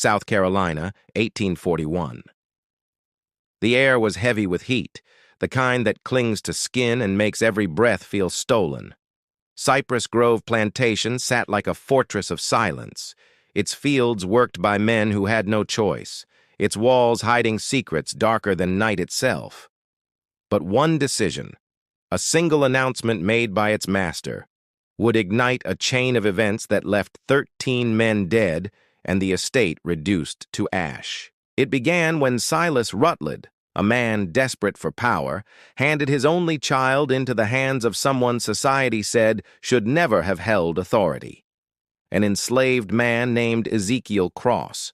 South Carolina, 1841. The air was heavy with heat, the kind that clings to skin and makes every breath feel stolen. Cypress Grove Plantation sat like a fortress of silence, its fields worked by men who had no choice, its walls hiding secrets darker than night itself. But one decision, a single announcement made by its master, would ignite a chain of events that left 13 men dead and the estate reduced to ash. It began when Silas Rutledge, a man desperate for power, handed his only child into the hands of someone society said should never have held authority. An enslaved man named Ezekiel Cross.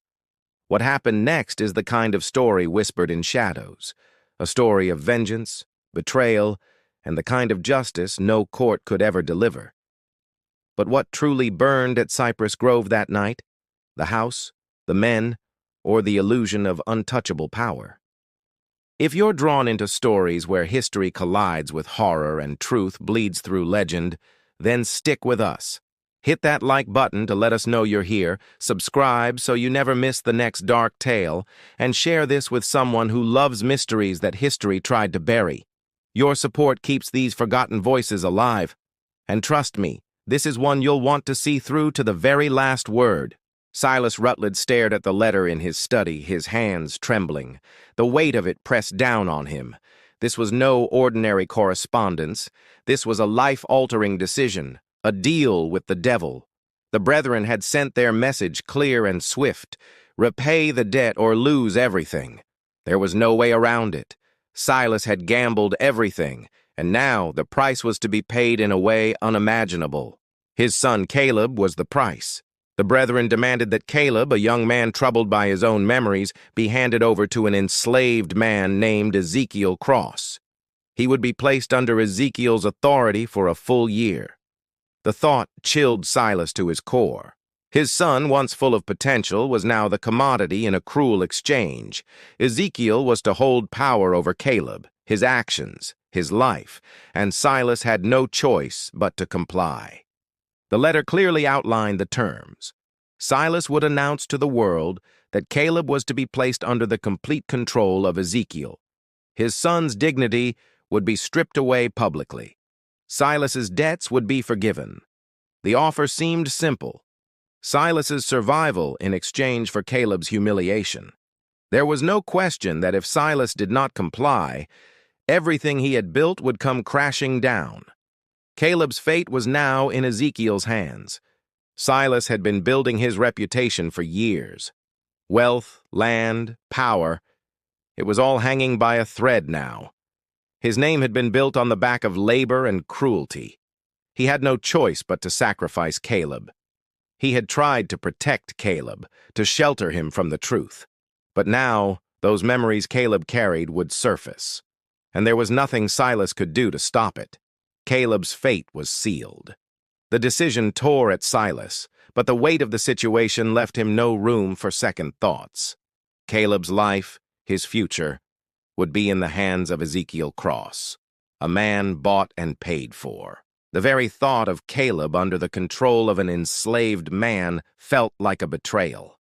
What happened next is the kind of story whispered in shadows, a story of vengeance, betrayal, and the kind of justice no court could ever deliver. But what truly burned at Cypress Grove that night? The house, the men, or the illusion of untouchable power? If you're drawn into stories where history collides with horror and truth bleeds through legend, then stick with us. Hit that like button to let us know you're here, subscribe so you never miss the next dark tale, and share this with someone who loves mysteries that history tried to bury. Your support keeps these forgotten voices alive. And trust me, this is one you'll want to see through to the very last word. Silas Rutledge stared at the letter in his study, his hands trembling, the weight of it pressed down on him. This was no ordinary correspondence. This was a life-altering decision, a deal with the devil. The brethren had sent their message clear and swift: repay the debt or lose everything. There was no way around it. Silas had gambled everything, and now the price was to be paid in a way unimaginable. His son Caleb was the price. The brethren demanded that Caleb, a young man troubled by his own memories, be handed over to an enslaved man named Ezekiel Cross. He would be placed under Ezekiel's authority for a full year. The thought chilled Silas to his core. His son, once full of potential, was now the commodity in a cruel exchange. Ezekiel was to hold power over Caleb, his actions, his life, and Silas had no choice but to comply. The letter clearly outlined the terms. Silas would announce to the world that Caleb was to be placed under the complete control of Ezekiel. His son's dignity would be stripped away publicly. Silas's debts would be forgiven. The offer seemed simple: Silas's survival in exchange for Caleb's humiliation. There was no question that if Silas did not comply, everything he had built would come crashing down. Caleb's fate was now in Ezekiel's hands. Silas had been building his reputation for years. Wealth, land, power, it was all hanging by a thread now. His name had been built on the back of labor and cruelty. He had no choice but to sacrifice Caleb. He had tried to protect Caleb, to shelter him from the truth. But now, those memories Caleb carried would surface, and there was nothing Silas could do to stop it. Caleb's fate was sealed. The decision tore at Silas, but the weight of the situation left him no room for second thoughts. Caleb's life, his future, would be in the hands of Ezekiel Cross, a man bought and paid for. The very thought of Caleb under the control of an enslaved man felt like a betrayal.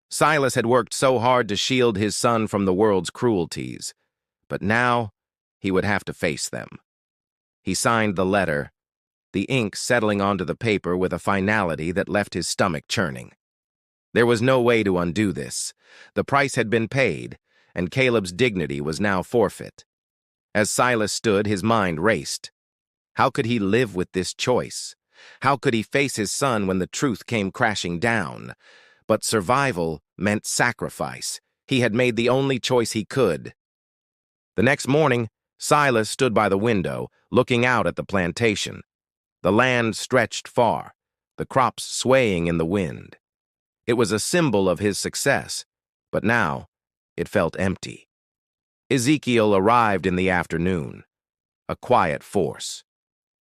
Silas had worked so hard to shield his son from the world's cruelties, but now he would have to face them. He signed the letter, the ink settling onto the paper with a finality that left his stomach churning. There was no way to undo this. The price had been paid, and Caleb's dignity was now forfeit. As Silas stood, his mind raced. How could he live with this choice? How could he face his son when the truth came crashing down? But survival meant sacrifice. He had made the only choice he could. The next morning, Silas stood by the window, looking out at the plantation. The land stretched far, the crops swaying in the wind. It was a symbol of his success, but now it felt empty. Ezekiel arrived in the afternoon, a quiet force.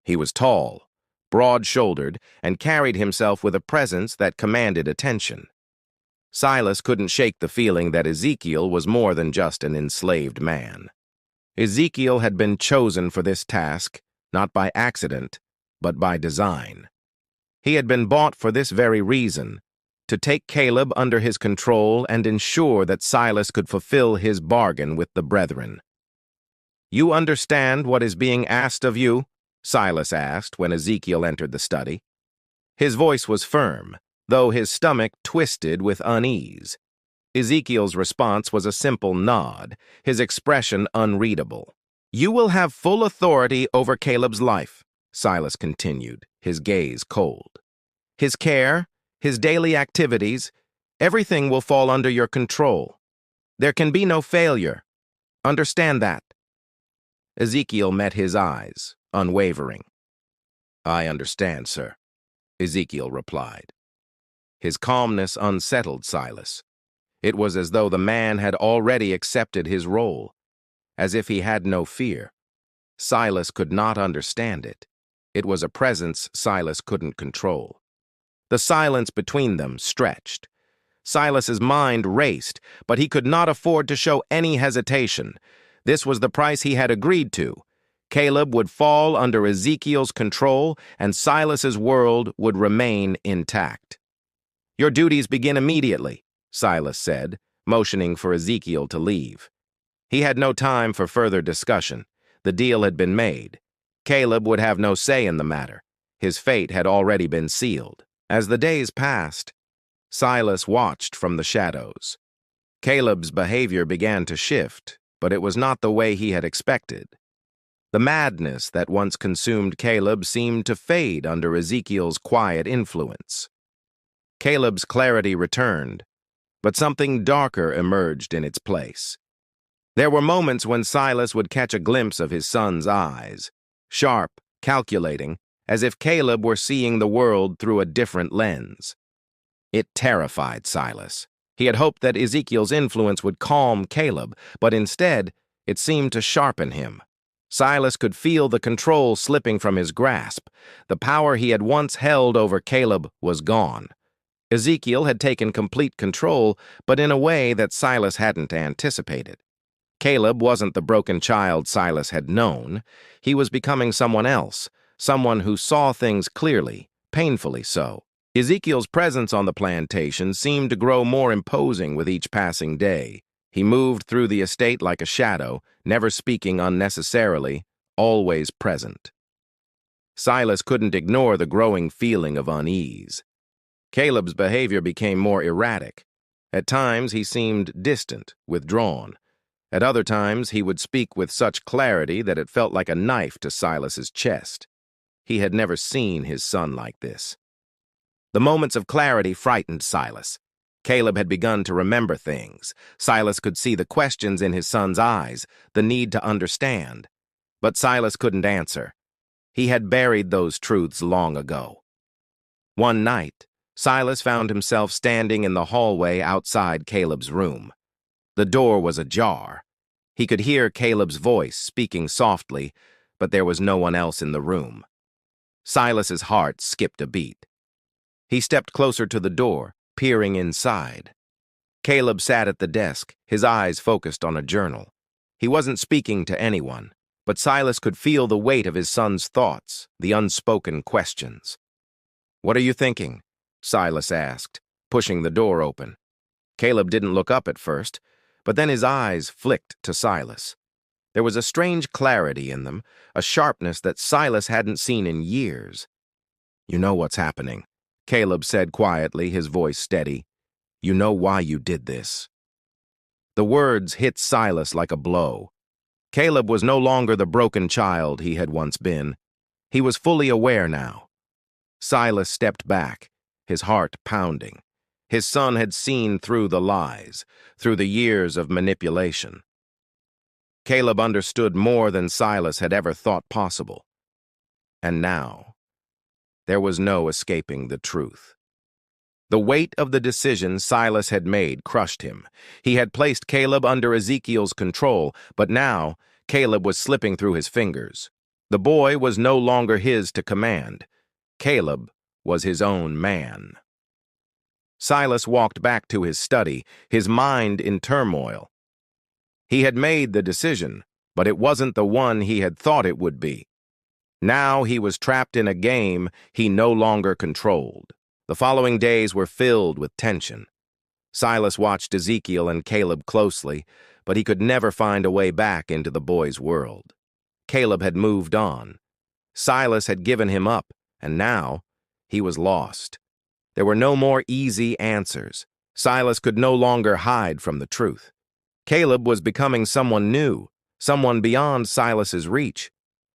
He was tall, broad-shouldered, and carried himself with a presence that commanded attention. Silas couldn't shake the feeling that Ezekiel was more than just an enslaved man. Ezekiel had been chosen for this task, not by accident, but by design. He had been bought for this very reason, to take Caleb under his control and ensure that Silas could fulfill his bargain with the brethren. "You understand what is being asked of you?" Silas asked when Ezekiel entered the study. His voice was firm, though his stomach twisted with unease. Ezekiel's response was a simple nod, his expression unreadable. "You will have full authority over Caleb's life," Silas continued, his gaze cold. "His care, his daily activities, everything will fall under your control. There can be no failure. Understand that." Ezekiel met his eyes, unwavering. "I understand, sir," Ezekiel replied. His calmness unsettled Silas. It was as though the man had already accepted his role, as if he had no fear. Silas could not understand it. It was a presence Silas couldn't control. The silence between them stretched. Silas's mind raced, but he could not afford to show any hesitation. This was the price he had agreed to. Caleb would fall under Ezekiel's control, and Silas's world would remain intact. "Your duties begin immediately," Silas said, motioning for Ezekiel to leave. He had no time for further discussion. The deal had been made. Caleb would have no say in the matter. His fate had already been sealed. As the days passed, Silas watched from the shadows. Caleb's behavior began to shift, but it was not the way he had expected. The madness that once consumed Caleb seemed to fade under Ezekiel's quiet influence. Caleb's clarity returned, but something darker emerged in its place. There were moments when Silas would catch a glimpse of his son's eyes, sharp, calculating, as if Caleb were seeing the world through a different lens. It terrified Silas. He had hoped that Ezekiel's influence would calm Caleb, but instead, it seemed to sharpen him. Silas could feel the control slipping from his grasp. The power he had once held over Caleb was gone. Ezekiel had taken complete control, but in a way that Silas hadn't anticipated. Caleb wasn't the broken child Silas had known. He was becoming someone else, someone who saw things clearly, painfully so. Ezekiel's presence on the plantation seemed to grow more imposing with each passing day. He moved through the estate like a shadow, never speaking unnecessarily, always present. Silas couldn't ignore the growing feeling of unease. Caleb's behavior became more erratic. At times he seemed distant, withdrawn. At other times he would speak with such clarity that it felt like a knife to Silas's chest. He had never seen his son like this. The moments of clarity frightened Silas. Caleb had begun to remember things. Silas could see the questions in his son's eyes, the need to understand. But Silas couldn't answer. He had buried those truths long ago. One night, Silas found himself standing in the hallway outside Caleb's room. The door was ajar. He could hear Caleb's voice speaking softly, but there was no one else in the room. Silas's heart skipped a beat. He stepped closer to the door, peering inside. Caleb sat at the desk, his eyes focused on a journal. He wasn't speaking to anyone, but Silas could feel the weight of his son's thoughts, the unspoken questions. "What are you thinking?" Silas asked, pushing the door open. Caleb didn't look up at first, but then his eyes flicked to Silas. There was a strange clarity in them, a sharpness that Silas hadn't seen in years. "You know what's happening," Caleb said quietly, his voice steady. "You know why you did this." The words hit Silas like a blow. Caleb was no longer the broken child he had once been. He was fully aware now. Silas stepped back, his heart pounding. His son had seen through the lies, through the years of manipulation. Caleb understood more than Silas had ever thought possible. And now, there was no escaping the truth. The weight of the decision Silas had made crushed him. He had placed Caleb under Ezekiel's control, but now Caleb was slipping through his fingers. The boy was no longer his to command. Caleb was his own man. Silas walked back to his study, his mind in turmoil. He had made the decision, but it wasn't the one he had thought it would be. Now he was trapped in a game he no longer controlled. The following days were filled with tension. Silas watched Ezekiel and Caleb closely, but he could never find a way back into the boy's world. Caleb had moved on. Silas had given him up, and now he was lost. There were no more easy answers. Silas could no longer hide from the truth. Caleb was becoming someone new, someone beyond Silas's reach,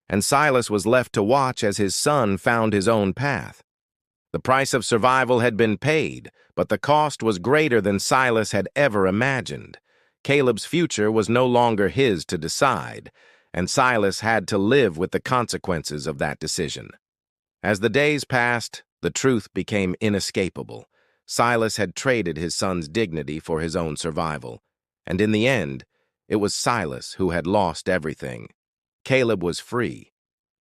and Silas was left to watch as his son found his own path. The price of survival had been paid, but the cost was greater than Silas had ever imagined. Caleb's future was no longer his to decide, and Silas had to live with the consequences of that decision. As the days passed, the truth became inescapable. Silas had traded his son's dignity for his own survival, and in the end, it was Silas who had lost everything. Caleb was free,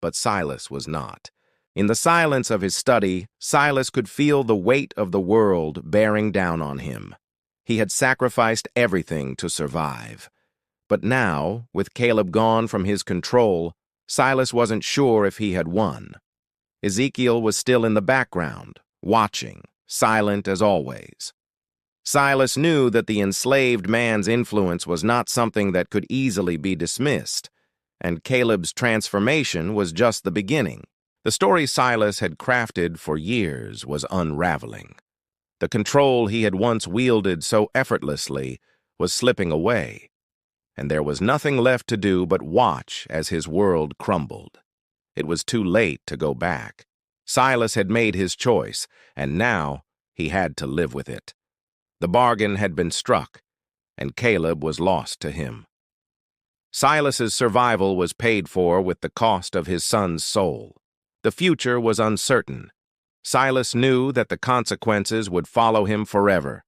but Silas was not. In the silence of his study, Silas could feel the weight of the world bearing down on him. He had sacrificed everything to survive. But now, with Caleb gone from his control, Silas wasn't sure if he had won. Ezekiel was still in the background, watching, silent as always. Silas knew that the enslaved man's influence was not something that could easily be dismissed, and Caleb's transformation was just the beginning. The story Silas had crafted for years was unraveling. The control he had once wielded so effortlessly was slipping away, and there was nothing left to do but watch as his world crumbled. It was too late to go back. Silas had made his choice, and now he had to live with it. The bargain had been struck, and Caleb was lost to him. Silas's survival was paid for with the cost of his son's soul. The future was uncertain. Silas knew that the consequences would follow him forever.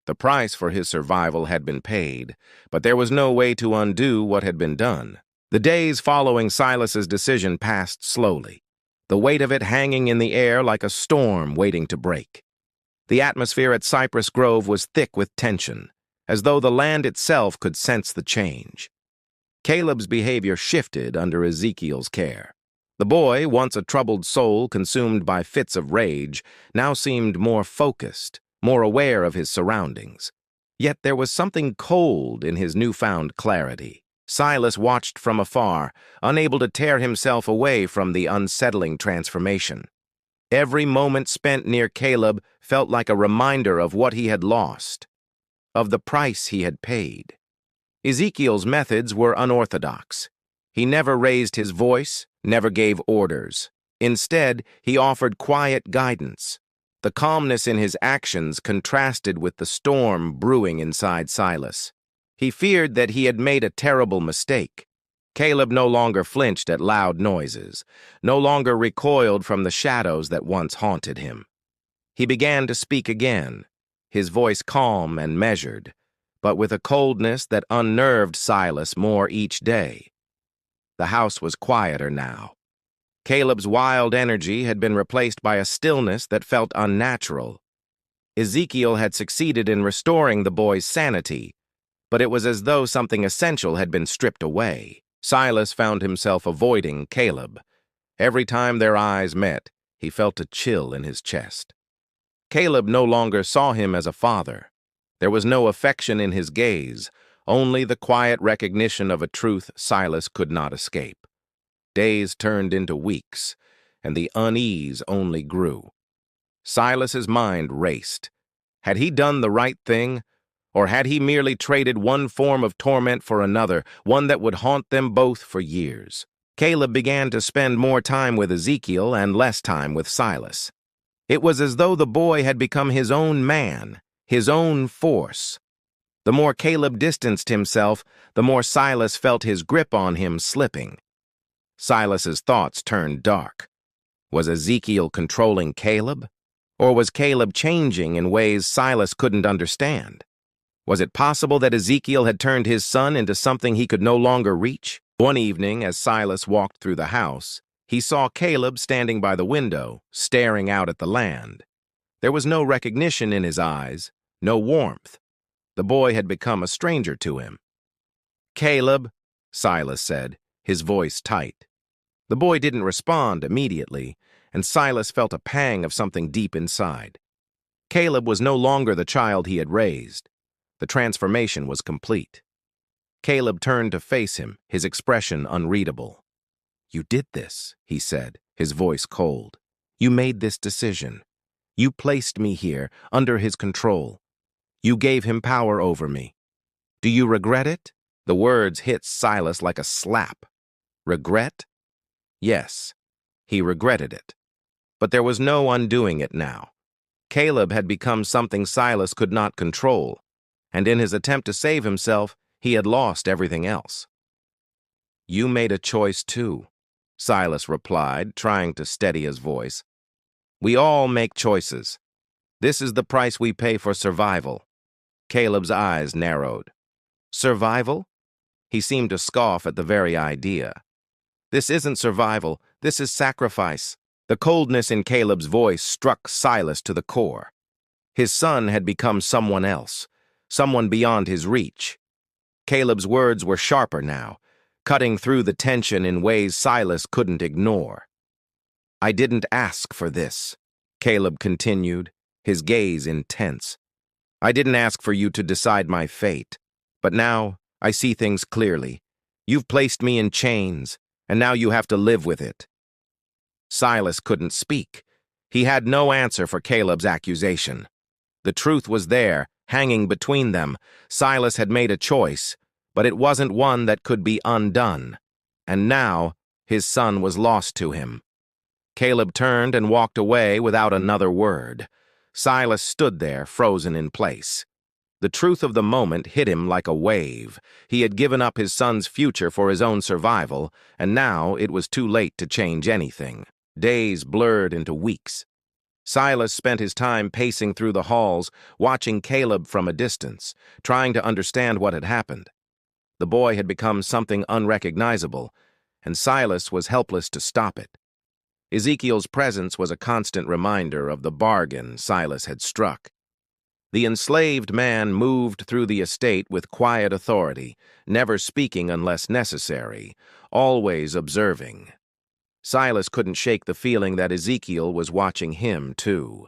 The price for his survival had been paid, but there was no way to undo what had been done. The days following Silas's decision passed slowly, the weight of it hanging in the air like a storm waiting to break. The atmosphere at Cypress Grove was thick with tension, as though the land itself could sense the change. Caleb's behavior shifted under Ezekiel's care. The boy, once a troubled soul consumed by fits of rage, now seemed more focused, more aware of his surroundings. Yet there was something cold in his newfound clarity. Silas watched from afar, unable to tear himself away from the unsettling transformation. Every moment spent near Caleb felt like a reminder of what he had lost, of the price he had paid. Ezekiel's methods were unorthodox. He never raised his voice, never gave orders. Instead, he offered quiet guidance. The calmness in his actions contrasted with the storm brewing inside Silas. He feared that he had made a terrible mistake. Caleb no longer flinched at loud noises, no longer recoiled from the shadows that once haunted him. He began to speak again, his voice calm and measured, but with a coldness that unnerved Silas more each day. The house was quieter now. Caleb's wild energy had been replaced by a stillness that felt unnatural. Ezekiel had succeeded in restoring the boy's sanity, but it was as though something essential had been stripped away. Silas found himself avoiding Caleb. Every time their eyes met, he felt a chill in his chest. Caleb no longer saw him as a father. There was no affection in his gaze, only the quiet recognition of a truth Silas could not escape. Days turned into weeks, and the unease only grew. Silas's mind raced. Had he done the right thing, or had he merely traded one form of torment for another, one that would haunt them both for years? Caleb began to spend more time with Ezekiel and less time with Silas. It was as though the boy had become his own man, his own force. The more Caleb distanced himself, the more Silas felt his grip on him slipping. Silas's thoughts turned dark. Was Ezekiel controlling Caleb? Or was Caleb changing in ways Silas couldn't understand? Was it possible that Ezekiel had turned his son into something he could no longer reach? One evening, as Silas walked through the house, he saw Caleb standing by the window, staring out at the land. There was no recognition in his eyes, no warmth. The boy had become a stranger to him. "Caleb," Silas said, his voice tight. The boy didn't respond immediately, and Silas felt a pang of something deep inside. Caleb was no longer the child he had raised. The transformation was complete. Caleb turned to face him, his expression unreadable. "You did this," he said, his voice cold. "You made this decision. You placed me here, under his control. You gave him power over me. Do you regret it?" The words hit Silas like a slap. Regret? Yes, he regretted it. But there was no undoing it now. Caleb had become something Silas could not control, and in his attempt to save himself, he had lost everything else. "You made a choice too," Silas replied, trying to steady his voice. "We all make choices. This is the price we pay for survival." Caleb's eyes narrowed. "Survival?" He seemed to scoff at the very idea. "This isn't survival, this is sacrifice." The coldness in Caleb's voice struck Silas to the core. His son had become someone else, someone beyond his reach. Caleb's words were sharper now, cutting through the tension in ways Silas couldn't ignore. "I didn't ask for this," Caleb continued, his gaze intense. "I didn't ask for you to decide my fate, but now I see things clearly. You've placed me in chains, and now you have to live with it." Silas couldn't speak. He had no answer for Caleb's accusation. The truth was there, hanging between them. Silas had made a choice, but it wasn't one that could be undone. And now, his son was lost to him. Caleb turned and walked away without another word. Silas stood there, frozen in place. The truth of the moment hit him like a wave. He had given up his son's future for his own survival, and now it was too late to change anything. Days blurred into weeks. Silas spent his time pacing through the halls, watching Caleb from a distance, trying to understand what had happened. The boy had become something unrecognizable, and Silas was helpless to stop it. Ezekiel's presence was a constant reminder of the bargain Silas had struck. The enslaved man moved through the estate with quiet authority, never speaking unless necessary, always observing. Silas couldn't shake the feeling that Ezekiel was watching him, too.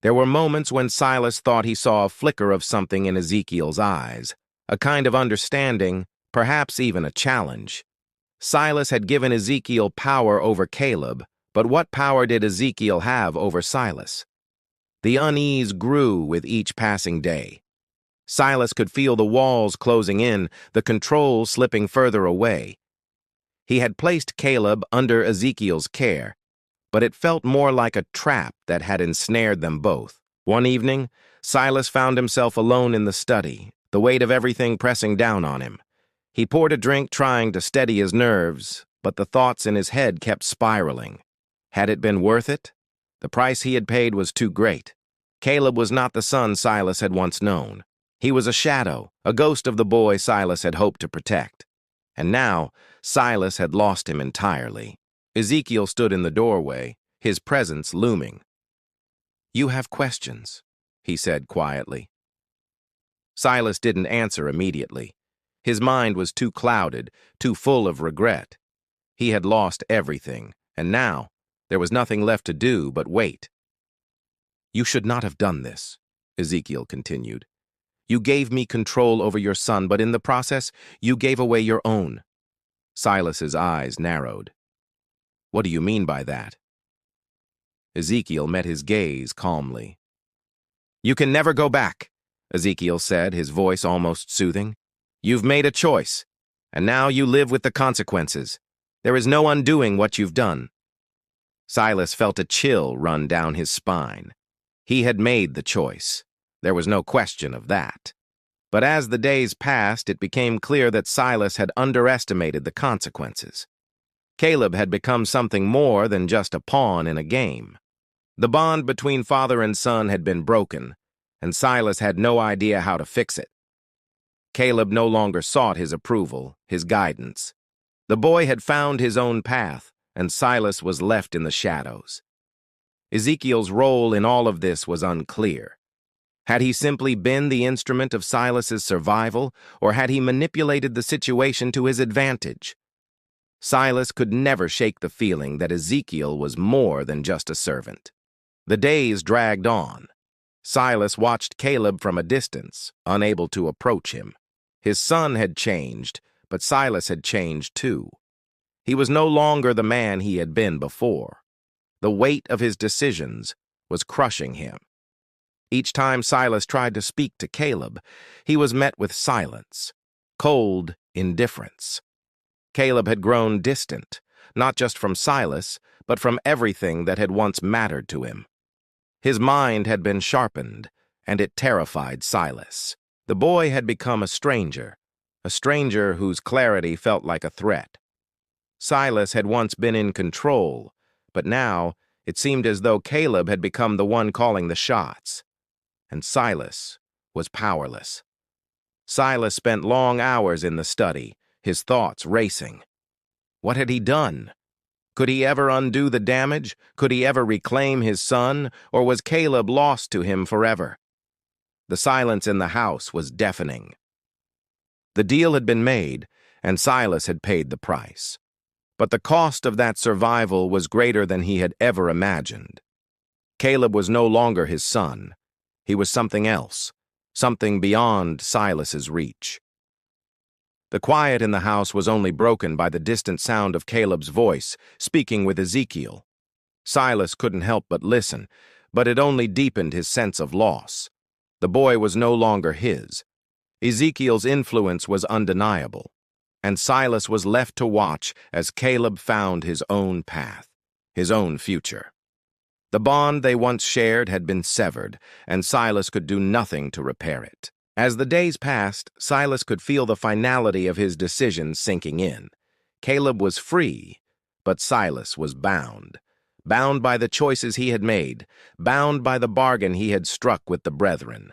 There were moments when Silas thought he saw a flicker of something in Ezekiel's eyes, a kind of understanding, perhaps even a challenge. Silas had given Ezekiel power over Caleb, but what power did Ezekiel have over Silas? The unease grew with each passing day. Silas could feel the walls closing in, the control slipping further away. He had placed Caleb under Ezekiel's care, but it felt more like a trap that had ensnared them both. One evening, Silas found himself alone in the study, the weight of everything pressing down on him. He poured a drink trying to steady his nerves, but the thoughts in his head kept spiraling. Had it been worth it? The price he had paid was too great. Caleb was not the son Silas had once known. He was a shadow, a ghost of the boy Silas had hoped to protect. And now, Silas had lost him entirely. Ezekiel stood in the doorway, his presence looming. "You have questions," he said quietly. Silas didn't answer immediately. His mind was too clouded, too full of regret. He had lost everything, and now there was nothing left to do but wait. "You should not have done this," Ezekiel continued. "You gave me control over your son, but in the process, you gave away your own." Silas's eyes narrowed. "What do you mean by that?" Ezekiel met his gaze calmly. "You can never go back," Ezekiel said, his voice almost soothing. "You've made a choice, and now you live with the consequences. There is no undoing what you've done." Silas felt a chill run down his spine. He had made the choice. There was no question of that. But as the days passed, it became clear that Silas had underestimated the consequences. Caleb had become something more than just a pawn in a game. The bond between father and son had been broken, and Silas had no idea how to fix it. Caleb no longer sought his approval, his guidance. The boy had found his own path, and Silas was left in the shadows. Ezekiel's role in all of this was unclear. Had he simply been the instrument of Silas's survival, or had he manipulated the situation to his advantage? Silas could never shake the feeling that Ezekiel was more than just a servant. The days dragged on. Silas watched Caleb from a distance, unable to approach him. His son had changed, but Silas had changed too. He was no longer the man he had been before. The weight of his decisions was crushing him. Each time Silas tried to speak to Caleb, he was met with silence, cold indifference. Caleb had grown distant, not just from Silas, but from everything that had once mattered to him. His mind had been sharpened, and it terrified Silas. The boy had become a stranger whose clarity felt like a threat. Silas had once been in control, but now it seemed as though Caleb had become the one calling the shots. And Silas was powerless. Silas spent long hours in the study, his thoughts racing. What had he done? Could he ever undo the damage? Could he ever reclaim his son? Or was Caleb lost to him forever? The silence in the house was deafening. The deal had been made, and Silas had paid the price. But the cost of that survival was greater than he had ever imagined. Caleb was no longer his son. He was something else, something beyond Silas's reach. The quiet in the house was only broken by the distant sound of Caleb's voice, speaking with Ezekiel. Silas couldn't help but listen, but it only deepened his sense of loss. The boy was no longer his. Ezekiel's influence was undeniable, and Silas was left to watch as Caleb found his own path, his own future. The bond they once shared had been severed, and Silas could do nothing to repair it. As the days passed, Silas could feel the finality of his decision sinking in. Caleb was free, but Silas was bound. Bound by the choices he had made, bound by the bargain he had struck with the brethren.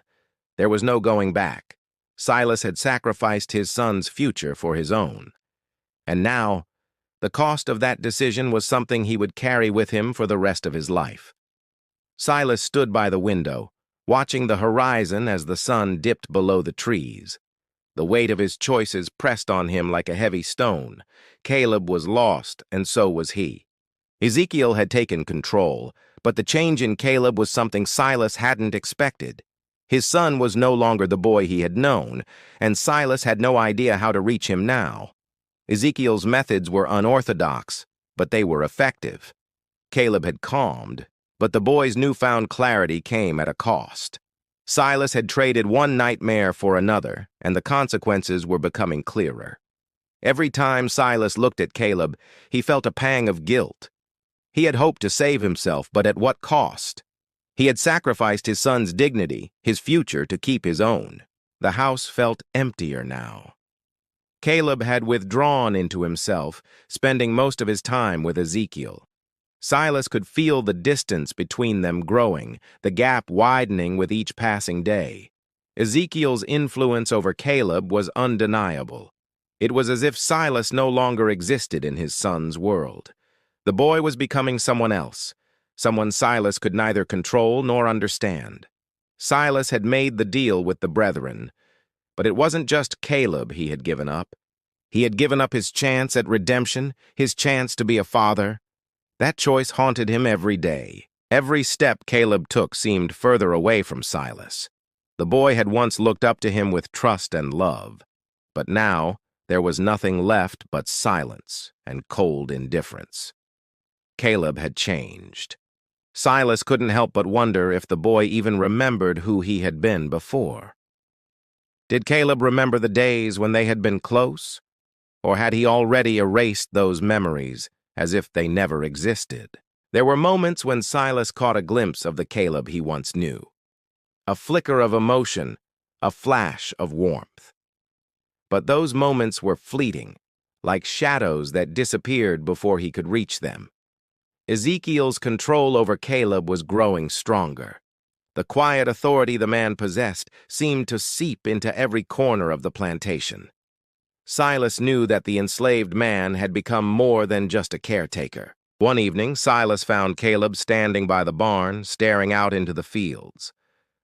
There was no going back. Silas had sacrificed his son's future for his own. And now, the cost of that decision was something he would carry with him for the rest of his life. Silas stood by the window, watching the horizon as the sun dipped below the trees. The weight of his choices pressed on him like a heavy stone. Caleb was lost, and so was he. Ezekiel had taken control, but the change in Caleb was something Silas hadn't expected. His son was no longer the boy he had known, and Silas had no idea how to reach him now. Ezekiel's methods were unorthodox, but they were effective. Caleb had calmed, but the boy's newfound clarity came at a cost. Silas had traded one nightmare for another, and the consequences were becoming clearer. Every time Silas looked at Caleb, he felt a pang of guilt. He had hoped to save himself, but at what cost? He had sacrificed his son's dignity, his future, to keep his own. The house felt emptier now. Caleb had withdrawn into himself, spending most of his time with Ezekiel. Silas could feel the distance between them growing, the gap widening with each passing day. Ezekiel's influence over Caleb was undeniable. It was as if Silas no longer existed in his son's world. The boy was becoming someone else, someone Silas could neither control nor understand. Silas had made the deal with the brethren, but it wasn't just Caleb he had given up. He had given up his chance at redemption, his chance to be a father. That choice haunted him every day. Every step Caleb took seemed further away from Silas. The boy had once looked up to him with trust and love, but now there was nothing left but silence and cold indifference. Caleb had changed. Silas couldn't help but wonder if the boy even remembered who he had been before. Did Caleb remember the days when they had been close? Or had he already erased those memories as if they never existed? There were moments when Silas caught a glimpse of the Caleb he once knew. A flicker of emotion, a flash of warmth. But those moments were fleeting, like shadows that disappeared before he could reach them. Ezekiel's control over Caleb was growing stronger. The quiet authority the man possessed seemed to seep into every corner of the plantation. Silas knew that the enslaved man had become more than just a caretaker. One evening, Silas found Caleb standing by the barn, staring out into the fields.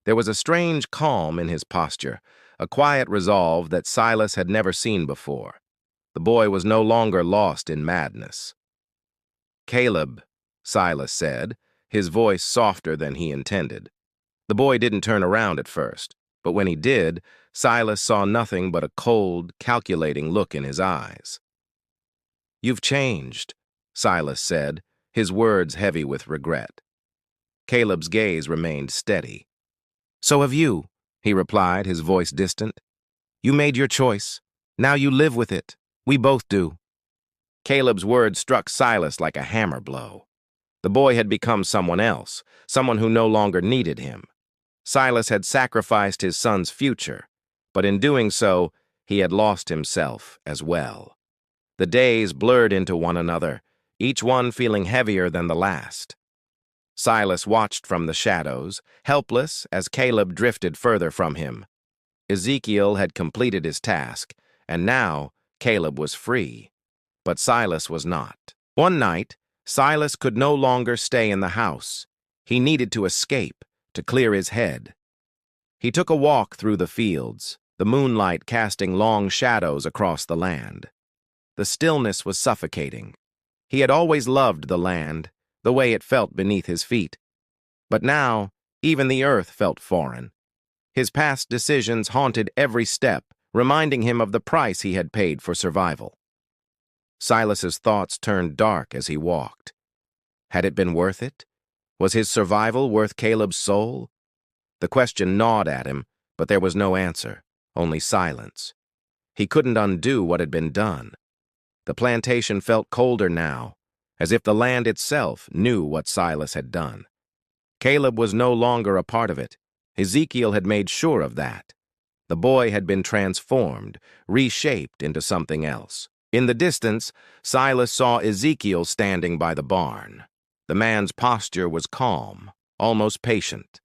There was a strange calm in his posture, a quiet resolve that Silas had never seen before. The boy was no longer lost in madness. "Caleb," Silas said, his voice softer than he intended. The boy didn't turn around at first, but when he did, Silas saw nothing but a cold, calculating look in his eyes. "You've changed," Silas said, his words heavy with regret. Caleb's gaze remained steady. "So have you," he replied, his voice distant. "You made your choice. Now you live with it. We both do." Caleb's words struck Silas like a hammer blow. The boy had become someone else, someone who no longer needed him. Silas had sacrificed his son's future, but in doing so, he had lost himself as well. The days blurred into one another, each one feeling heavier than the last. Silas watched from the shadows, helpless as Caleb drifted further from him. Ezekiel had completed his task, and now Caleb was free. But Silas was not. One night, Silas could no longer stay in the house. He needed to escape, to clear his head. He took a walk through the fields, the moonlight casting long shadows across the land. The stillness was suffocating. He had always loved the land, the way it felt beneath his feet. But now, even the earth felt foreign. His past decisions haunted every step, reminding him of the price he had paid for survival. Silas's thoughts turned dark as he walked. Had it been worth it? Was his survival worth Caleb's soul? The question gnawed at him, but there was no answer, only silence. He couldn't undo what had been done. The plantation felt colder now, as if the land itself knew what Silas had done. Caleb was no longer a part of it. Ezekiel had made sure of that. The boy had been transformed, reshaped into something else. In the distance, Silas saw Ezekiel standing by the barn. The man's posture was calm, almost patient.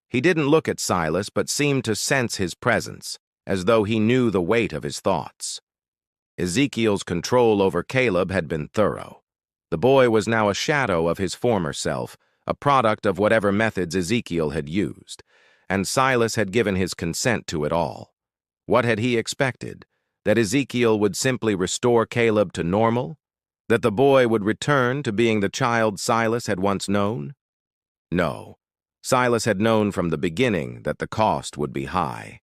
He didn't look at Silas but seemed to sense his presence, as though he knew the weight of his thoughts. Ezekiel's control over Caleb had been thorough. The boy was now a shadow of his former self, a product of whatever methods Ezekiel had used, and Silas had given his consent to it all. What had he expected? That Ezekiel would simply restore Caleb to normal? That the boy would return to being the child Silas had once known? No. Silas had known from the beginning that the cost would be high.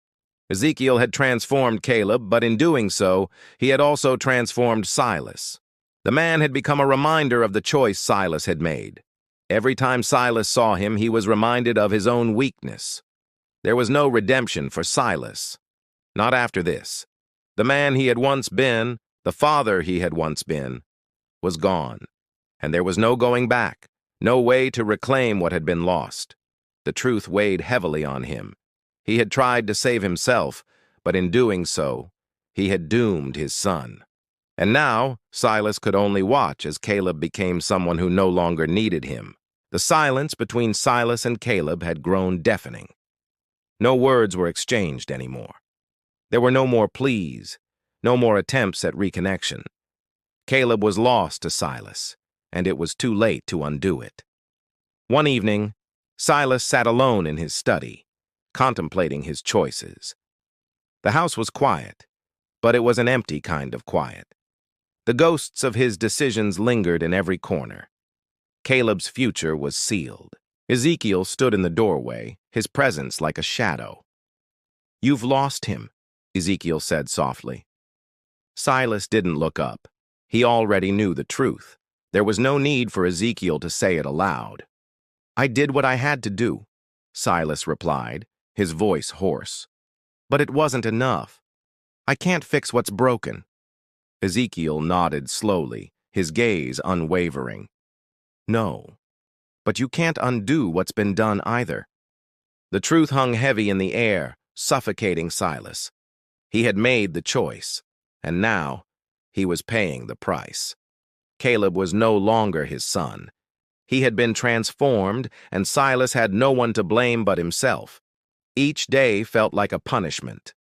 Ezekiel had transformed Caleb, but in doing so, he had also transformed Silas. The man had become a reminder of the choice Silas had made. Every time Silas saw him, he was reminded of his own weakness. There was no redemption for Silas. Not after this. The man he had once been, the father he had once been, was gone, and there was no going back, no way to reclaim what had been lost. The truth weighed heavily on him. He had tried to save himself, but in doing so, he had doomed his son. And now, Silas could only watch as Caleb became someone who no longer needed him. The silence between Silas and Caleb had grown deafening. No words were exchanged anymore. There were no more pleas, no more attempts at reconnection. Caleb was lost to Silas, and it was too late to undo it. One evening, Silas sat alone in his study, contemplating his choices. The house was quiet, but it was an empty kind of quiet. The ghosts of his decisions lingered in every corner. Caleb's future was sealed. Ezekiel stood in the doorway, his presence like a shadow. "You've lost him," Ezekiel said softly. Silas didn't look up. He already knew the truth. There was no need for Ezekiel to say it aloud. "I did what I had to do," Silas replied, his voice hoarse. "But it wasn't enough. I can't fix what's broken." Ezekiel nodded slowly, his gaze unwavering. "No, but you can't undo what's been done either." The truth hung heavy in the air, suffocating Silas. He had made the choice, and now he was paying the price. Caleb was no longer his son. He had been transformed, and Silas had no one to blame but himself. Each day felt like a punishment.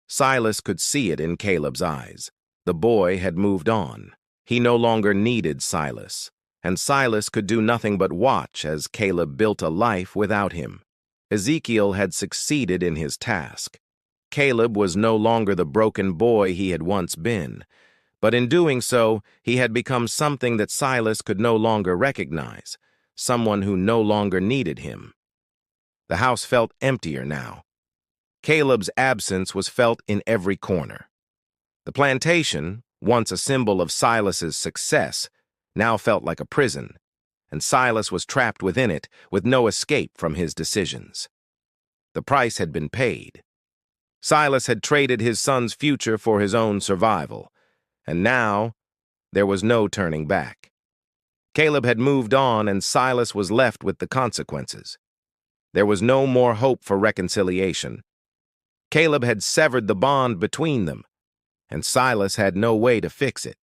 Silas could see it in Caleb's eyes. The boy had moved on. He no longer needed Silas, and Silas could do nothing but watch as Caleb built a life without him. Ezekiel had succeeded in his task. Caleb was no longer the broken boy he had once been. But in doing so, he had become something that Silas could no longer recognize, someone who no longer needed him. The house felt emptier now. Caleb's absence was felt in every corner. The plantation, once a symbol of Silas's success, now felt like a prison, and Silas was trapped within it with no escape from his decisions. The price had been paid. Silas had traded his son's future for his own survival, and now there was no turning back. Caleb had moved on, and Silas was left with the consequences. There was no more hope for reconciliation. Caleb had severed the bond between them, and Silas had no way to fix it.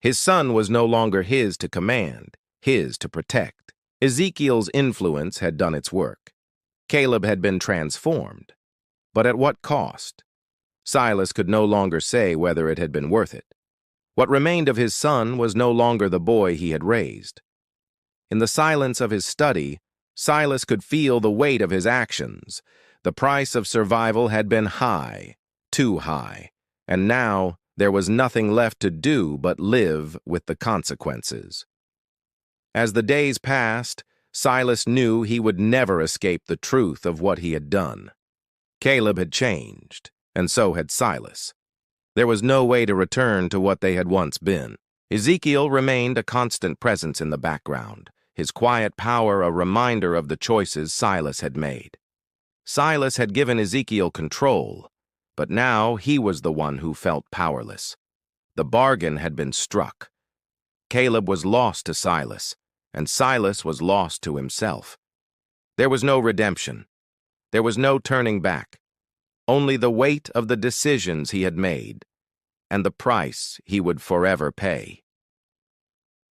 His son was no longer his to command, his to protect. Ezekiel's influence had done its work. Caleb had been transformed. But at what cost? Silas could no longer say whether it had been worth it. What remained of his son was no longer the boy he had raised. In the silence of his study, Silas could feel the weight of his actions. The price of survival had been high, too high, and now there was nothing left to do but live with the consequences. As the days passed, Silas knew he would never escape the truth of what he had done. Caleb had changed, and so had Silas. There was no way to return to what they had once been. Ezekiel remained a constant presence in the background, his quiet power a reminder of the choices Silas had made. Silas had given Ezekiel control, but now he was the one who felt powerless. The bargain had been struck. Caleb was lost to Silas, and Silas was lost to himself. There was no redemption. There was no turning back. Only the weight of the decisions he had made, and the price he would forever pay.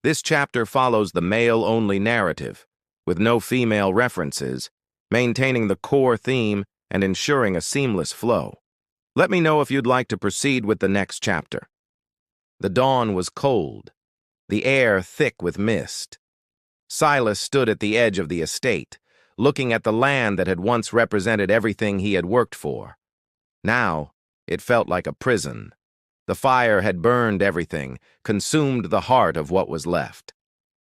This chapter follows the male-only narrative, with no female references, maintaining the core theme and ensuring a seamless flow. Let me know if you'd like to proceed with the next chapter. The dawn was cold, the air thick with mist. Silas stood at the edge of the estate, looking at the land that had once represented everything he had worked for. Now, it felt like a prison. The fire had burned everything, consumed the heart of what was left.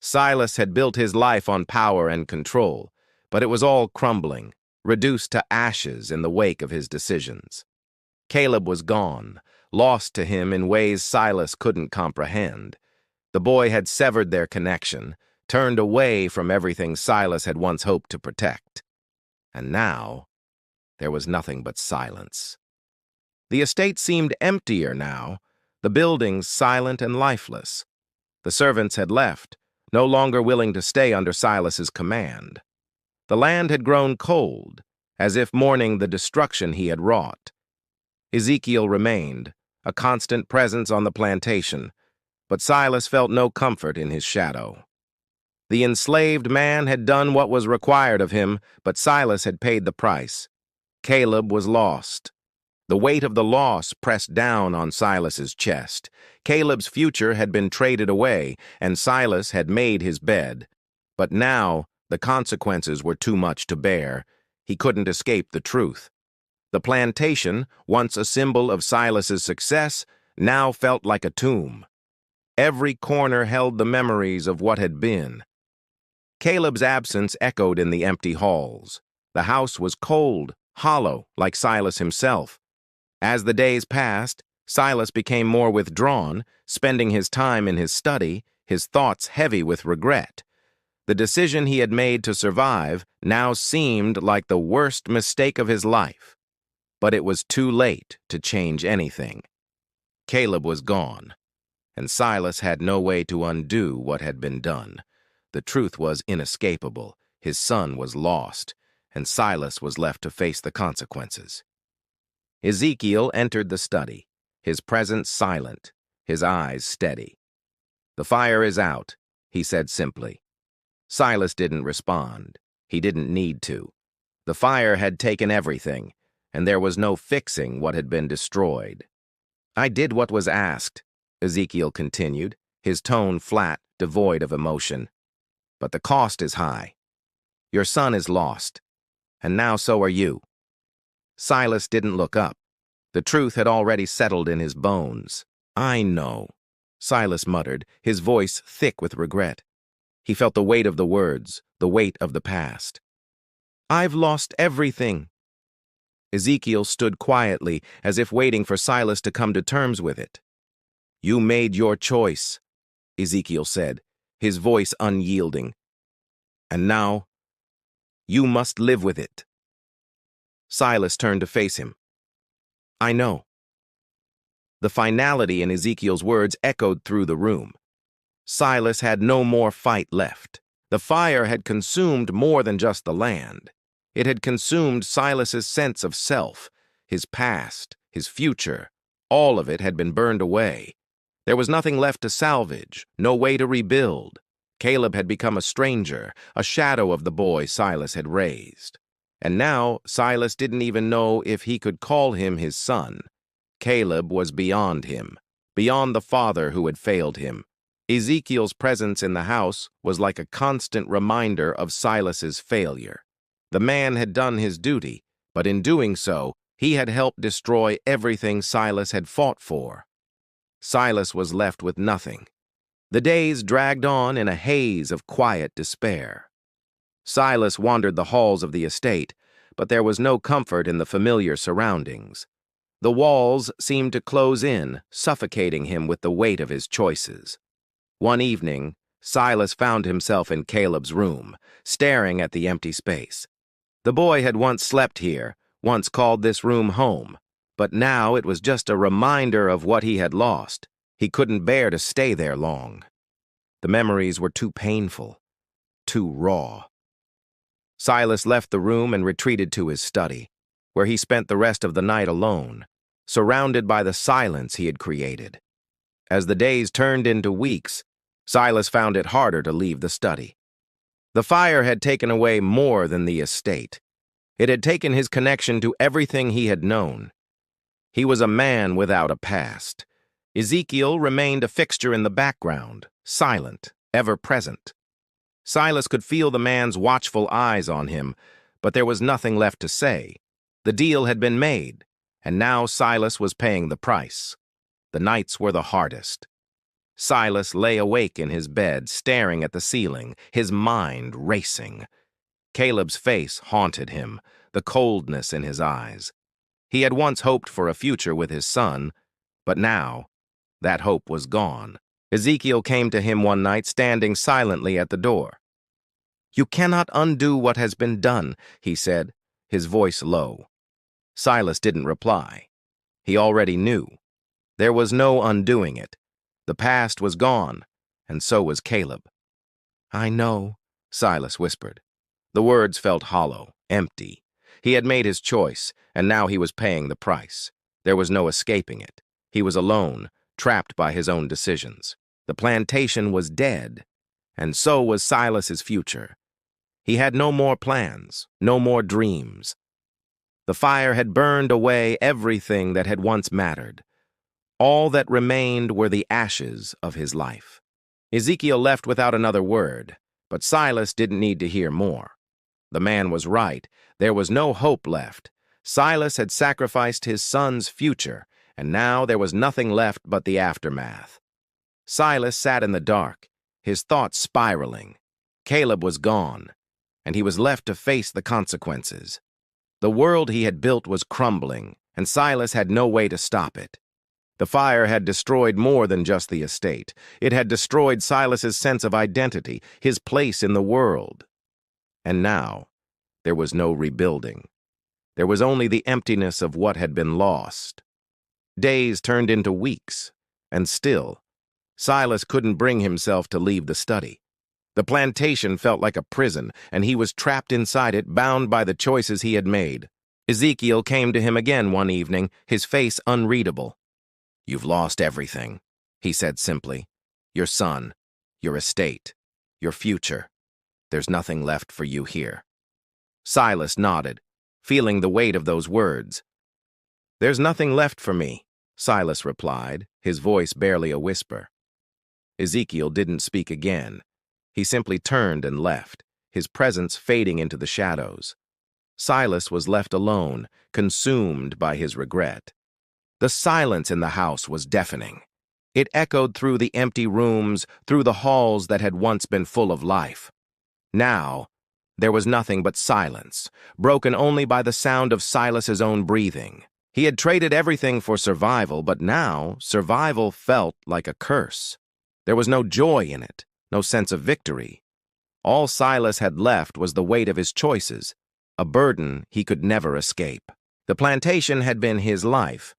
Silas had built his life on power and control, but it was all crumbling, reduced to ashes in the wake of his decisions. Caleb was gone, lost to him in ways Silas couldn't comprehend. The boy had severed their connection, turned away from everything Silas had once hoped to protect. And now, there was nothing but silence. The estate seemed emptier now, the buildings silent and lifeless. The servants had left, no longer willing to stay under Silas's command. The land had grown cold, as if mourning the destruction he had wrought. Ezekiel remained, a constant presence on the plantation, but Silas felt no comfort in his shadow. The enslaved man had done what was required of him, but Silas had paid the price. Caleb was lost. The weight of the loss pressed down on Silas's chest. Caleb's future had been traded away, and Silas had made his bed. But now, the consequences were too much to bear. He couldn't escape the truth. The plantation, once a symbol of Silas's success, now felt like a tomb. Every corner held the memories of what had been. Caleb's absence echoed in the empty halls. The house was cold, hollow, like Silas himself. As the days passed, Silas became more withdrawn, spending his time in his study, his thoughts heavy with regret. The decision he had made to survive now seemed like the worst mistake of his life. But it was too late to change anything. Caleb was gone, and Silas had no way to undo what had been done. The truth was inescapable. His son was lost, and Silas was left to face the consequences. Ezekiel entered the study, his presence silent, his eyes steady. "The fire is out," he said simply. Silas didn't respond. He didn't need to. The fire had taken everything, and there was no fixing what had been destroyed. "I did what was asked," Ezekiel continued, his tone flat, devoid of emotion. "But the cost is high. Your son is lost, and now so are you." Silas didn't look up. The truth had already settled in his bones. "I know," Silas muttered, his voice thick with regret. He felt the weight of the words, the weight of the past. "I've lost everything." Ezekiel stood quietly, as if waiting for Silas to come to terms with it. "You made your choice," Ezekiel said, his voice unyielding. "And now, you must live with it." Silas turned to face him. "I know." The finality in Ezekiel's words echoed through the room. Silas had no more fight left. The fire had consumed more than just the land. It had consumed Silas's sense of self, his past, his future. All of it had been burned away. There was nothing left to salvage, no way to rebuild. Caleb had become a stranger, a shadow of the boy Silas had raised. And now Silas didn't even know if he could call him his son. Caleb was beyond him, beyond the father who had failed him. Ezekiel's presence in the house was like a constant reminder of Silas's failure. The man had done his duty, but in doing so, he had helped destroy everything Silas had fought for. Silas was left with nothing. The days dragged on in a haze of quiet despair. Silas wandered the halls of the estate, but there was no comfort in the familiar surroundings. The walls seemed to close in, suffocating him with the weight of his choices. One evening, Silas found himself in Caleb's room, staring at the empty space. The boy had once slept here, once called this room home, but now it was just a reminder of what he had lost. He couldn't bear to stay there long. The memories were too painful, too raw. Silas left the room and retreated to his study, where he spent the rest of the night alone, surrounded by the silence he had created. As the days turned into weeks, Silas found it harder to leave the study. The fire had taken away more than the estate. It had taken his connection to everything he had known. He was a man without a past. Ezekiel remained a fixture in the background, silent, ever present. Silas could feel the man's watchful eyes on him, but there was nothing left to say. The deal had been made, and now Silas was paying the price. The nights were the hardest. Silas lay awake in his bed, staring at the ceiling, his mind racing. Caleb's face haunted him, the coldness in his eyes. He had once hoped for a future with his son, but now that hope was gone. Ezekiel came to him one night, standing silently at the door. "You cannot undo what has been done," he said, his voice low. Silas didn't reply. He already knew. There was no undoing it. The past was gone, and so was Caleb. "I know," Silas whispered. The words felt hollow, empty. He had made his choice, and now he was paying the price. There was no escaping it. He was alone, trapped by his own decisions. The plantation was dead, and so was Silas's future. He had no more plans, no more dreams. The fire had burned away everything that had once mattered. All that remained were the ashes of his life. Ezekiel left without another word, but Silas didn't need to hear more. The man was right. There was no hope left. Silas had sacrificed his son's future, and now there was nothing left but the aftermath. Silas sat in the dark, his thoughts spiraling. Caleb was gone, and he was left to face the consequences. The world he had built was crumbling, and Silas had no way to stop it. The fire had destroyed more than just the estate. It had destroyed Silas's sense of identity, his place in the world. And now, there was no rebuilding. There was only the emptiness of what had been lost. Days turned into weeks, and still, Silas couldn't bring himself to leave the study. The plantation felt like a prison, and he was trapped inside it, bound by the choices he had made. Ezekiel came to him again one evening, his face unreadable. "You've lost everything," he said simply. "Your son, your estate, your future. There's nothing left for you here." Silas nodded, feeling the weight of those words. "There's nothing left for me," Silas replied, his voice barely a whisper. Ezekiel didn't speak again. He simply turned and left, his presence fading into the shadows. Silas was left alone, consumed by his regret. The silence in the house was deafening. It echoed through the empty rooms, through the halls that had once been full of life. Now, there was nothing but silence, broken only by the sound of Silas's own breathing. He had traded everything for survival, but now survival felt like a curse. There was no joy in it, no sense of victory. All Silas had left was the weight of his choices, a burden he could never escape. The plantation had been his life,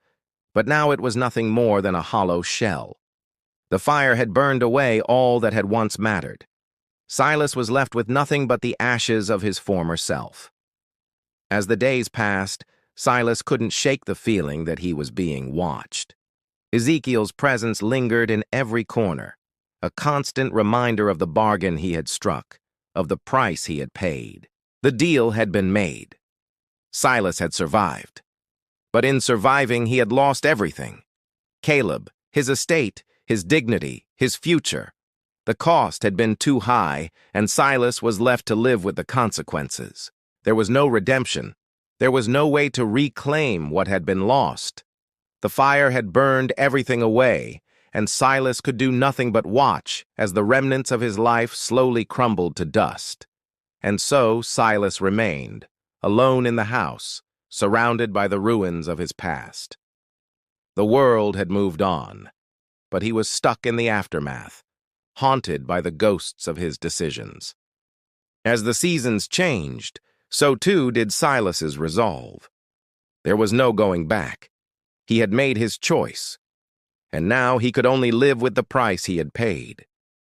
but now it was nothing more than a hollow shell. The fire had burned away all that had once mattered. Silas was left with nothing but the ashes of his former self. As the days passed, Silas couldn't shake the feeling that he was being watched. Ezekiel's presence lingered in every corner, a constant reminder of the bargain he had struck, of the price he had paid. The deal had been made. Silas had survived. But in surviving, he had lost everything. Caleb, his estate, his dignity, his future. The cost had been too high, and Silas was left to live with the consequences. There was no redemption. There was no way to reclaim what had been lost. The fire had burned everything away, and Silas could do nothing but watch as the remnants of his life slowly crumbled to dust. And so Silas remained, alone in the house, surrounded by the ruins of his past. The world had moved on, but he was stuck in the aftermath, haunted by the ghosts of his decisions. As the seasons changed, so too did Silas's resolve. There was no going back. He had made his choice, and now he could only live with the price he had paid.